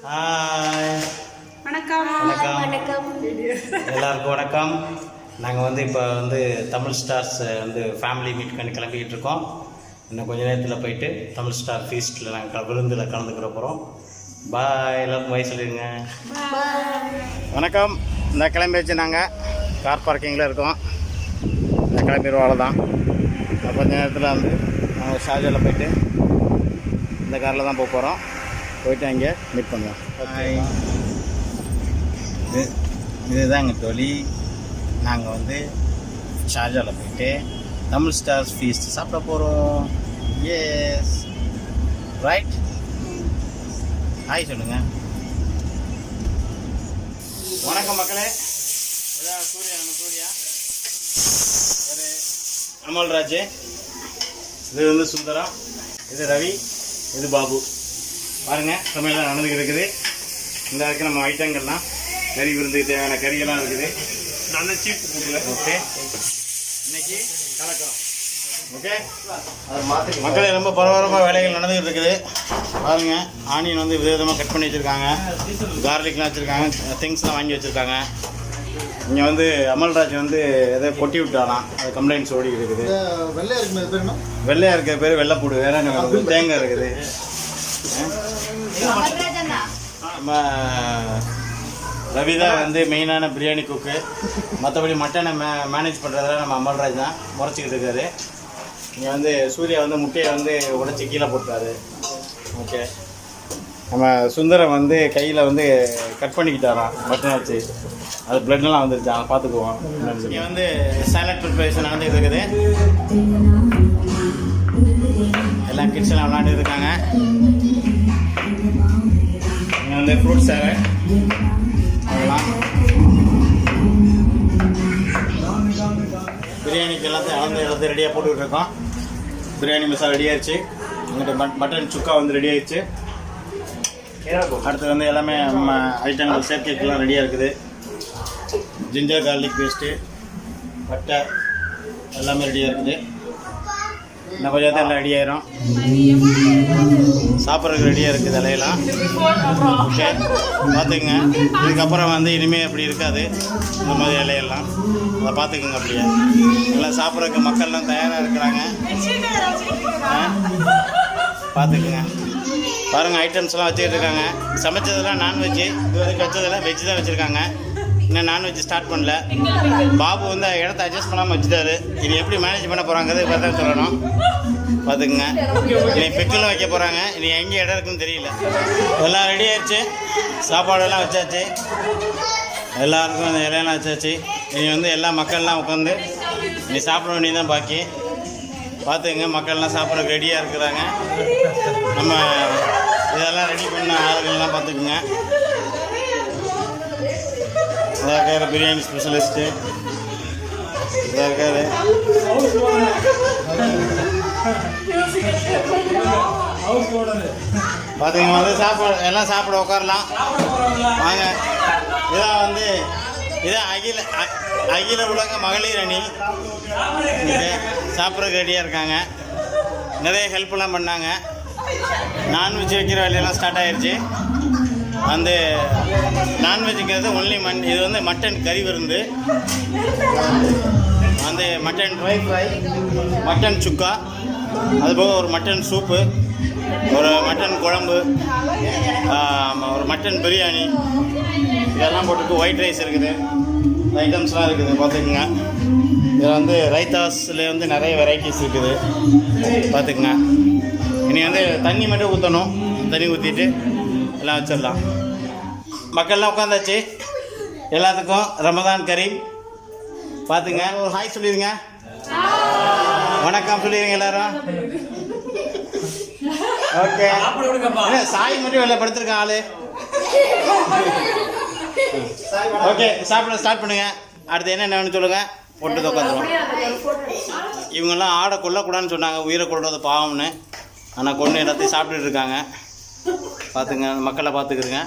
Hi, வணக்கம். வணக்கம் எல்லாருக்கும் வணக்கம். நாங்கள் இப்போ தமிழ் ஸ்டார்ஸ் ஃபேமிலி மீட் பண்ணி கிளம்பிக்கிட்டு இருக்கோம். இன்னும் கொஞ்ச நேரத்தில் போயிட்டு தமிழ் ஸ்டார் ஃபீஸ்ட்டில் நாங்கள் விருந்தில் கலந்துக்கிற போகிறோம். பாய், எல்லாருக்கும் பாய் சொல்லிடுங்க. வணக்கம். இந்த கிளம்பி வச்சு நாங்கள் கார் பார்க்கிங்கில் இருக்கோம். இந்த கிளம்பிடுவோம், அவ்வளோதான். கொஞ்ச நேரத்தில் நாங்கள் ஷார்ஜாவில் போயிட்டு இந்த காரில் தான் போக போகிறோம். போயிட்டு அங்கே மீட் பண்ணுவோம். இதுதாங்க தோழி, நாங்கள் ஷார்ஜாவில் போயிட்டு தமிழ் ஸ்டார்ஸ் ஃபீஸ்ட் சாப்பிட போகிறோம். S, right. ஹாய் சொல்லுங்க. வணக்கம் மக்களே. இதான் சூர்யா, நம்ம சூர்யா, ஒரு அமல்ராஜ், இது சுந்தரம், இது ரவி, இது பாபு. பாருங்கள், சமையலாம் நடந்துக்கிட்டு இருக்குது. இந்த இடத்துல நம்ம ஐட்டங்கள்லாம் கறி விருந்துக்கு தேவையான கறியெல்லாம் இருக்குது. நல்ல சீப்பு கொடுக்கல. ஓகே, இன்னைக்கு கலக்கிறோம். ஓகே மக்களே, ரொம்ப பரபரப்பாக வேலைகள் நடந்துகிட்டு இருக்குது. பாருங்கள், ஆனியன் விதவிதமாக கட் பண்ணி வச்சுருக்காங்க, கார்லிக்லாம் வச்சுருக்காங்க, திங்ஸ்லாம் வாங்கி வச்சுருக்காங்க. இங்கே அமல்ராஜ் எதை கொட்டி விட்டாலாம், அது கம்ப்ளைண்ட்ஸ் ஓடி இருக்குது. வெள்ளையாக இருக்கிற பேர் வெள்ளைப்பூடு, வேற என்ன தேங்காய் இருக்குது. நம்ம ரவி தான் மெயினான பிரியாணி குக்கு. மற்றபடி மட்டனை மேனேஜ் பண்ணுறதுல நம்ம அமல்ராஜ் தான் முறைச்சிக்கிட்டு இருக்காரு. இங்கே சூர்யா முட்டையை உடைச்சி கீழே போட்டாரு. ஓகே, நம்ம சுந்தரம் கையில் கட் பண்ணிக்கிட்டாராம் மட்டன் வச்சு. அது பிளட்லாம் வந்துருச்சு, அதை பார்த்துக்குவோம். இங்கே சாலட் ப்ரிப்பரேஷன் நடந்துகிட்டு இருக்குது. எல்லாம் கிட்ஸ் எல்லாம் விளாண்டுட்டு இருக்காங்க. இங்கே ஃப்ரூட் சாலட், அதெல்லாம் பிரியாணிக்கு எல்லாத்தையும் எல்லாத்தையும் ரெடியாக போட்டுக்கிட்டு இருக்கோம். பிரியாணி மசாலா ரெடி ஆயிடுச்சு. எங்கிட்ட மட்டன் சுக்கா ரெடி ஆயிடுச்சு. அடுத்து எல்லாமே நம்ம ஐட்டங்கள் சேர்க்கைக்கெல்லாம் ரெடியாக இருக்குது. ஜிஞ்சர் கார்லிக் பேஸ்ட்டு, பட்டை எல்லாமே ரெடியாக இருக்குது. இன்னும் கொஞ்சம் தான் எல்லாம் ரெடி ஆயிரும். சாப்பிட்றதுக்கு ரெடியாக இருக்குது இலையெல்லாம். ஓகே, பார்த்துக்குங்க. இதுக்கப்புறம் இனிமேல் அப்படி இருக்காது இந்த மாதிரி இலையெல்லாம். அதை பார்த்துக்குங்க. அப்படியே எல்லாம் சாப்பிட்றதுக்கு மக்கள்லாம் தயாராக இருக்கிறாங்க. பார்த்துக்குங்க. பாருங்கள், ஐட்டம்ஸ்லாம் வச்சுக்கிட்டு இருக்காங்க. சமைச்சதெல்லாம் நான்வெஜ்ஜு, இது வச்சதெல்லாம் வெஜ்ஜு தான் வச்சுருக்காங்க. இன்னும் நான்வெஜ் ஸ்டார்ட் பண்ணல. பாபு இடத்த அட்ஜஸ்ட் பண்ணாமல் வச்சுட்டாரு. இனி எப்படி மேனேஜ் பண்ண போகிறாங்கிறது இப்போ தான் சொல்லணும். பார்த்துக்குங்க. இனி பெக்கிலும் வைக்க போகிறாங்க. இனி எங்கே இடம் இருக்குன்னு தெரியல. எல்லாம் ரெடி ஆயிடுச்சு. சாப்பாடெல்லாம் வச்சாச்சு. எல்லாருக்கும் அந்த இலையெல்லாம் வச்சாச்சு. இனி எல்லா மக்கள்லாம் உட்காந்து இனி சாப்பிட வேண்டியதான் பாக்கி. பார்த்துக்குங்க, மக்கள்லாம் சாப்பிட்றதுக்கு ரெடியாக இருக்கிறாங்க. நம்ம இதெல்லாம் ரெடி பண்ண ஆளுகள்லாம் பார்த்துக்குங்க. இதாக இருக்கார் பிரியாணி ஸ்பெஷலிஸ்ட்டு. இதாக இருக்காரு. பார்த்தீங்கன்னா சாப்பாடு எல்லாம் சாப்பிட உட்காரலாம் வாங்க. இதான் இதான் அகில உலக மகளிர் அணி சாப்பிட்றதுக்கு ரெடியாக இருக்காங்க. நிறைய ஹெல்ப்லாம் பண்ணாங்க. நான்வெஜ் வைக்கிற வேலையெல்லாம் ஸ்டார்ட் ஆயிடுச்சு. நான்வெஜ்ஜுங்கிறது ஒன்லி இது மட்டன் கறி விருந்து, மட்டன் ட்ரை ஃப்ரை, மட்டன் சுக்கா, அதுபோக ஒரு மட்டன் சூப்பு, ஒரு மட்டன் குழம்பு, ஒரு மட்டன் பிரியாணி, இதெல்லாம் போட்டுட்டு ஒயிட் ரைஸ் இருக்குது. ஐட்டம்ஸ்லாம் இருக்குது, பார்த்துக்குங்க. இதில் ரைத்தாஸில் நிறைய வெரைட்டிஸ் இருக்குது, பார்த்துக்குங்க. இனி தண்ணி மட்டும் ஊற்றணும். தண்ணி ஊற்றிட்டு எல்லாம் வச்சிடலாம். மக்கள்லாம் உட்காந்தாச்சு. எல்லாத்துக்கும் ரமதான் கரீம். பார்த்துங்க, ஒரு ஹாய் சொல்லிடுங்க. வணக்கம் சொல்லிடுங்க எல்லாரும். ஓகே, சாய் மட்டும் வெளில படுத்துருக்கேன் ஆளு. ஓகே, சாப்பிட ஸ்டார்ட் பண்ணுங்க. அடுத்து என்ன வேணும்னு சொல்லுங்க, போட்டு உட்காந்துருவோம். இவங்கெல்லாம் ஆடை கொல்லக்கூடாதுன்னு சொன்னாங்க, உயிரை கொள்வது பாவம்னு. ஆனால் கொண்டு எல்லாத்தையும் சாப்பிட்டுட்டு இருக்காங்க. பார்த்துங்க, மக்களை பார்த்துக்கிறேங்க.